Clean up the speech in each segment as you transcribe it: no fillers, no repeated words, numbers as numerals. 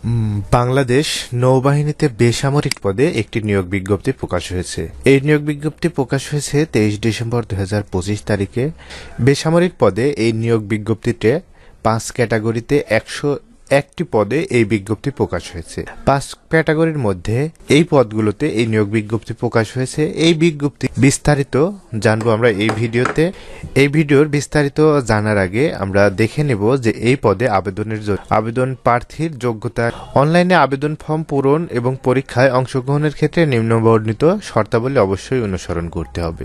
বাংলাদেশ নৌবাহিনীতে বেসামরিক পদে একটি নিয়োগ বিজ্ঞপ্তি প্রকাশ হয়েছে। এই নিয়োগ বিজ্ঞপ্তি প্রকাশ হয়েছে 23 ডিসেম্বর 2025 তারিখে। বেসামরিক পদে এই নিয়োগ বিজ্ঞপ্তিতে 5 ক্যাটাগরিতে 101টি পদে এই বিজ্ঞপ্তি প্রকাশ হয়েছে। 5 ক্যাটাগরির মধ্যে এই পদগুলোতে এই নিয়োগ বিজ্ঞপ্তি প্রকাশ হয়েছে। এই বিজ্ঞপ্তি বিস্তারিত জানবো আমরা এই ভিডিওতে। এই ভিডিওর বিস্তারিত জানার আগে আমরা দেখে নেব যে এই পদে আবেদনের জন্য আবেদন প্রার্থীর যোগ্যতা, অনলাইনে আবেদন ফর্ম পূরণ এবং পরীক্ষায় অংশগ্রহণের ক্ষেত্রে নিম্নবর্ণিত শর্তাবলী অবশ্যই অনুসরণ করতে হবে।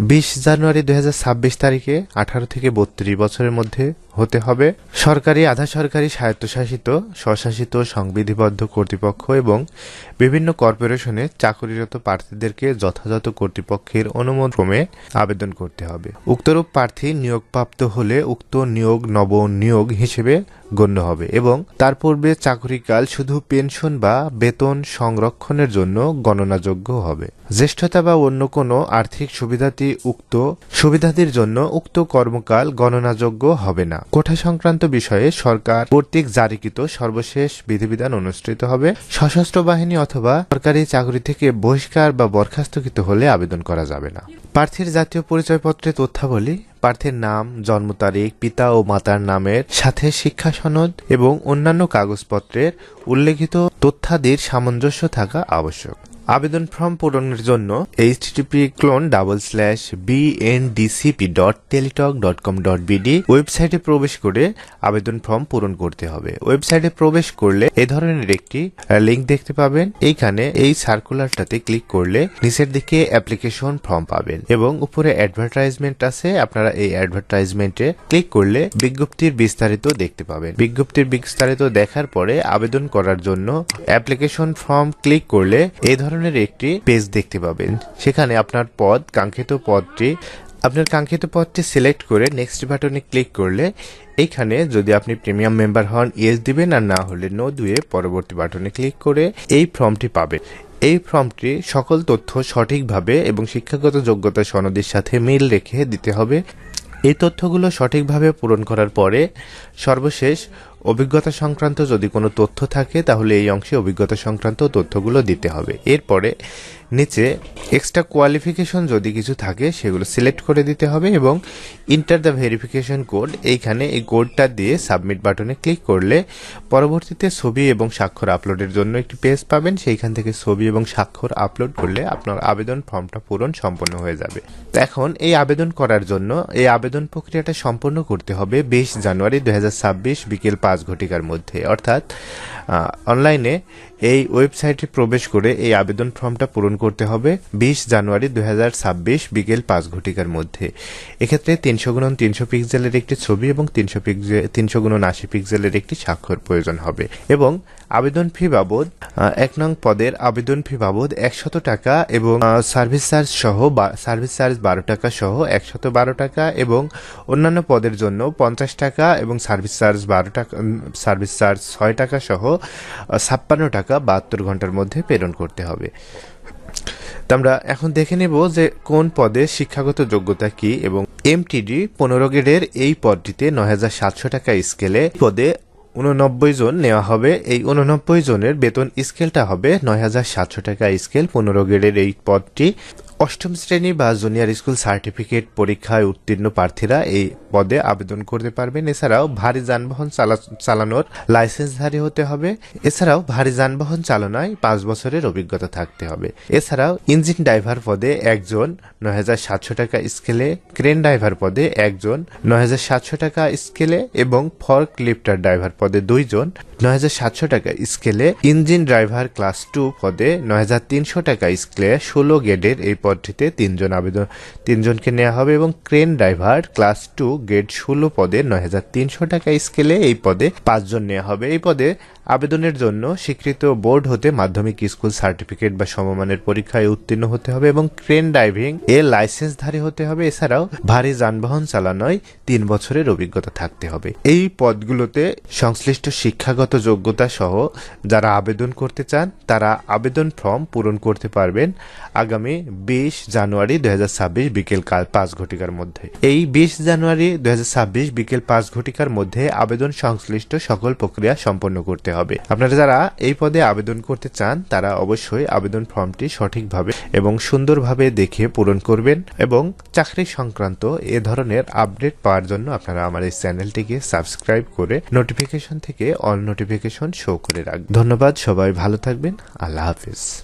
20 জানুয়ারি 2026 তারিখে 18 থেকে 32 বছরের মধ্যে হতে হবে। সরকারি, আধা সরকারি, স্বায়ত্তশাসিত, স্বশাসিত, সংবিধিবদ্ধ কর্তৃপক্ষ এবং বিভিন্ন কর্পোরেশনে চাকরিরত প্রার্থীদেরকে যথাযথ কর্তৃপক্ষের অনুমোদনক্রমে আবেদন করতে হবে। উক্তরূপ প্রার্থী নিয়োগপ্রাপ্ত হলে উক্ত নিয়োগ নবনিয়োগ হিসেবে গণ্য হবে এবং তার পূর্বে চাকরিকাল শুধু পেনশন বা বেতন সংরক্ষণের জন্য গণনাযোগ্য হবে। জ্যেষ্ঠতা বা অন্য কোনো আর্থিক সুবিধাদির জন্য উক্ত কর্মকাল গণনাযোগ্য হবে না। কোটা সংক্রান্ত বিষয়ে সরকার কর্তৃক জারিকৃত সর্বশেষ বিধিবিধান অনুসৃত হবে। সশস্ত্র বাহিনী অথবা সরকারি চাকরি থেকে বহিষ্কার বা বরখাস্তকৃত হলে আবেদন করা যাবে না। প্রার্থীর জাতীয় পরিচয়পত্রের তথ্যাবলী: প্রার্থীর নাম, জন্ম তারিখ, পিতা ও মাতার নামের সাথে শিক্ষা সনদ এবং অন্যান্য কাগজপত্রের উল্লেখিত তথ্যাদির সামঞ্জস্য থাকা আবশ্যক। আবেদন ফর্ম পূরণের জন্য http://bndcp.teletalk.com.bd ওয়েবসাইটে প্রবেশ করে আবেদন ফর্ম পূরণ করতে হবে। ওয়েবসাইটে প্রবেশ করলে এই ধরনের একটি লিংক দেখতে পাবেন। এইখানে এই সার্কুলারটাতে ক্লিক করলে নিচের দিকে অ্যাপ্লিকেশন ফর্ম পাবেন এবং উপরে অ্যাডভার্টাইজমেন্ট আছে। আপনারা এই অ্যাডভার্টাইজমেন্টে ক্লিক করলে বিজ্ঞপ্তির বিস্তারিত দেখতে পাবেন। বিজ্ঞপ্তির বিস্তারিত দেখার পরে আবেদন করার জন্য অ্যাপ্লিকেশন ফর্ম ক্লিক করলে এই ধরনের একটি পেজ দেখতে পাবেন। সেখানে আপনার কাঙ্ক্ষিত পদটি সিলেক্ট করে নেক্সট বাটনে ক্লিক করলে এইখানে যদি আপনি প্রিমিয়াম মেম্বার হন ইয়েস দিবেন, আর না হলে নো দিয়ে পরবর্তী বাটনে ক্লিক করে এই ফর্মটি পাবেন। এই ফর্মটি সকল তথ্য সঠিকভাবে এবং শিক্ষাগত যোগ্যতা সনদের সাথে মিল রেখে দিতে হবে। এই তথ্যগুলো সঠিকভাবে পূরণ করার পরে সর্বশেষ অভিজ্ঞতা সংক্রান্ত যদি কোনো তথ্য থাকে তাহলে এই অংশে অভিজ্ঞতা সংক্রান্ত তথ্যগুলো দিতে হবে। এরপরে নিচে এক্সট্রা কোয়ালিফিকেশন যদি কিছু থাকে সেগুলো সিলেক্ট করে দিতে হবে এবং ইন্টার দ্য ভেরিফিকেশন কোড, এইখানে এই কোডটা দিয়ে সাবমিট বাটনে ক্লিক করলে পরবর্তীতে ছবি এবং স্বাক্ষর আপলোডের জন্য একটি পেজ পাবেন। সেইখান থেকে ছবি এবং স্বাক্ষর আপলোড করলে আপনার আবেদন ফর্মটা পূরণ সম্পন্ন হয়ে যাবে। এখন এই আবেদন করার জন্য এই আবেদন প্রক্রিয়াটা সম্পন্ন করতে হবে 20 জানুয়ারি 2026 বিকেল 5 ঘটিকার মধ্যে, অর্থাৎ অনলাইনে এই ওয়েবসাইটে প্রবেশ করে এই আবেদন ফর্মটা পূরণ করতে হবে 20 জানুয়ারি 2026 বিকেল 5 ঘটিকার মধ্যে। এক্ষেত্রে 300x300 পিক্সেলের একটি ছবি এবং 300x80 পিক্সেলের একটি স্বাক্ষর প্রয়োজন হবে এবং আবেদন ফি বাবদ 1 নং পদের আবেদন ফি বাবদ 100 টাকা এবং সার্ভিস চার্জ 12 টাকা সহ 112 টাকা এবং অন্যান্য পদের জন্য 50 টাকা এবং সার্ভিস চার্জ 6 টাকা সহ 56 টাকা 72 ঘন্টার মধ্যে প্রেরণ করতে হবে। আমরা এখন দেখে নেব যে কোন পদে শিক্ষাগত যোগ্যতা কি এবং এমটিডি 15 গ্রেডের এই পদটিতে 9700 টাকা স্কেলে পদে 89 জন নেওয়া হবে। এই 89 জনের বেতন স্কেলটা হবে 9700 টাকা স্কেল। 15 গ্রেডের এই পদটি অষ্টম শ্রেণী বা জুনিয়র স্কুল সার্টিফিকেট পরীক্ষায় উত্তীর্ণ প্রার্থীরা এই পদে আবেদন করতে পারবেন। এছাড়াও ভারী যানবাহন চালানোর লাইসেন্সধারী হতে হবে। এছাড়াও ভারী যানবাহন চালনায় 5 বছরের অভিজ্ঞতা থাকতে হবে। এছাড়াও ইঞ্জিন ড্রাইভার পদে 1 জন 9700 টাকা স্কেলে, ক্রেন ড্রাইভার পদে 1 জন 9700 টাকা স্কেলে এবং ফর্ক লিফটার ড্রাইভার পদে 2 জন 9700 টাকা স্কেলে। ইঞ্জিন ড্রাইভার ক্লাস 2 পদে 9300 টাকা স্কেলে 16 গ্রেডের এই পদটিতে 3 জনকে নেওয়া হবে এবং ক্রেন ড্রাইভার ক্লাস 2 গ্রেড 16 পদে 9300 টাকা স্কেলে এই পদে 5 জন নেওয়া হবে। এই পদে আবেদনের জন্য স্বীকৃত বোর্ড হতে মাধ্যমিক স্কুল সার্টিফিকেট বা সমমানের পরীক্ষায় উত্তীর্ণ হতে হবে এবং ক্রেন ড্রাইভিং এর লাইসেন্সধারী হতে হবে। এছাড়াও ভারী যানবাহন চালানোয় 3 বছরের অভিজ্ঞতা থাকতে হবে। এই পদগুলোতে সংশ্লিষ্ট শিক্ষাগত যোগ্যতা সহ যারা আবেদন করতে চান তারা আবেদন ফর্ম পূরণ করতে পারবেন আগামী 20 জানুয়ারি 2026 বিকেল 5 ঘটিকার মধ্যে। এই 20 জানুয়ারি 2026 বিকেল 5 ঘটিকার মধ্যে আবেদন সংশ্লিষ্ট সকল প্রক্রিয়া সম্পন্ন করতে হবে। হবে। আপনারা যারা এই পদে আবেদন করতে চান তারা অবশ্যই আবেদন ফর্মটি সঠিকভাবে এবং সুন্দরভাবে দেখে পূরণ করবেন এবং চাকরি সংক্রান্ত এ ধরনের আপডেট পাওয়ার জন্য আপনারা আমার এই চ্যানেলটিকে সাবস্ক্রাইব করে নোটিফিকেশন থেকে অল নোটিফিকেশন শো করে রাখবেন। ধন্যবাদ, সবাই ভালো থাকবেন। আল্লাহ হাফিজ।